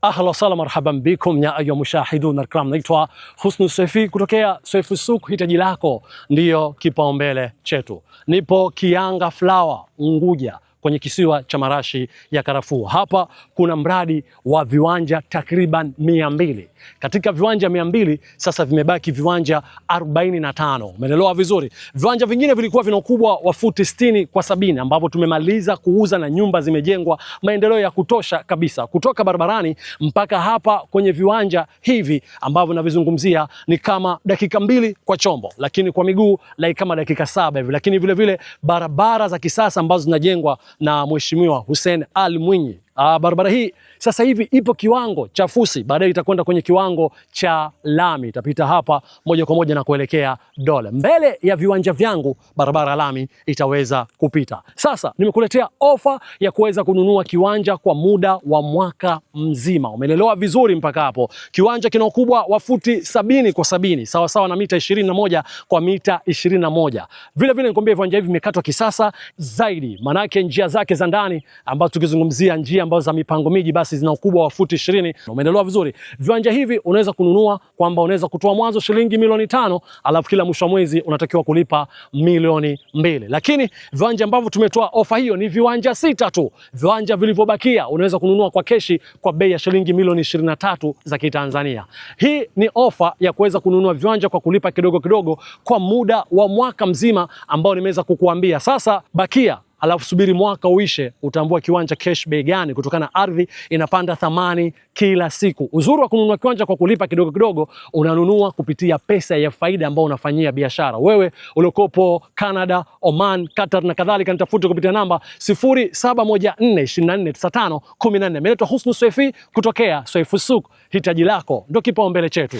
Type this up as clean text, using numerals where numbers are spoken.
Ahlan wasahlan marhaban bikum ya ayyuha mushahidun alkiram. Naitwa Husnu Swaifi kutokea Swaifi Souk. Hitaji lako ndiyo kipaumbele chetu. Nipo Kianga Flower Unguja kwenye kisiwa cha marashi ya karafuu. Hapa kuna mradi wa viwanja takriban 200. Katika viwanja 200 sasa vimebaki viwanja 45. Umeelewa vizuri? Viwanja vingine vilikuwa vina ukubwa wa futi 60 kwa 70 ambavyo tumemaliza kuuza na nyumba zimejengwa, maendeleo ya kutosha kabisa. Kutoka barabarani mpaka hapa kwenye viwanja hivi ambavyo navizungumzia ni kama dakika 2 kwa chombo, lakini kwa miguu kama dakika 7 hivi. Lakini vile vile barabara za kisasa ambazo zinajengwa na Mheshimiwa Hussein Ali Mwinyi. Barabara hii sasa hivi ipo kiwango cha fusi, baadaye itakwenda kwenye kiwango cha lami, itapita hapa moja kwa moja na kuelekea Dole. Mbele ya viwanja vyangu barabara lami itaweza kupita. Sasa nimekuletea ofa ya kuweza kununua kiwanja kwa muda wa mwaka mzima. Umeelewa vizuri mpaka hapo? Kiwanja kina ukubwa wa futi 70 kwa 70, sawa sawa na mita 21 kwa mita 21. Vile vile nikwambia viwanja hivi vimekatwa kisasa zaidi, manake njia zake za ndani ambazo tukizungumzia njia ambazo za mipango miji basi zina ukubwa wa futi 20. Umeelewa vizuri? Viwanja hivi unaweza kununua kwamba unaweza kutoa mwanzo shilingi milioni 5, alafu kila mwisho wa mwezi unatakiwa kulipa milioni 2. Lakini viwanja ambavyo tumetoa ofa hiyo ni viwanja 6 tu. Viwanja vilivyobakia unaweza kununua kwa keshi kwa bei ya shilingi milioni 23 za Kitanzania. Hii ni ofa ya kuweza kununua viwanja kwa kulipa kidogo kidogo kwa muda wa mwaka mzima ambao nimeweza kukuambia. Sasa bakia, alafu subiri mwaka uishe, utambua kiwanja cash bei gani, kutokana na ardhi inapanda thamani kila siku. Uzuri wa kununua kiwanja kwa kulipa kidogo kidogo, unanunua kupitia pesa ya faida ambayo unafanyia biashara. Wewe uliokopo Canada, Oman, Qatar na kadhalika, nitafute kupitia namba 0714249514. Mimi naitwa Husnu Swaifi kutokea Swaifi Souk. Hitaji lako ndio kipaumbele chetu.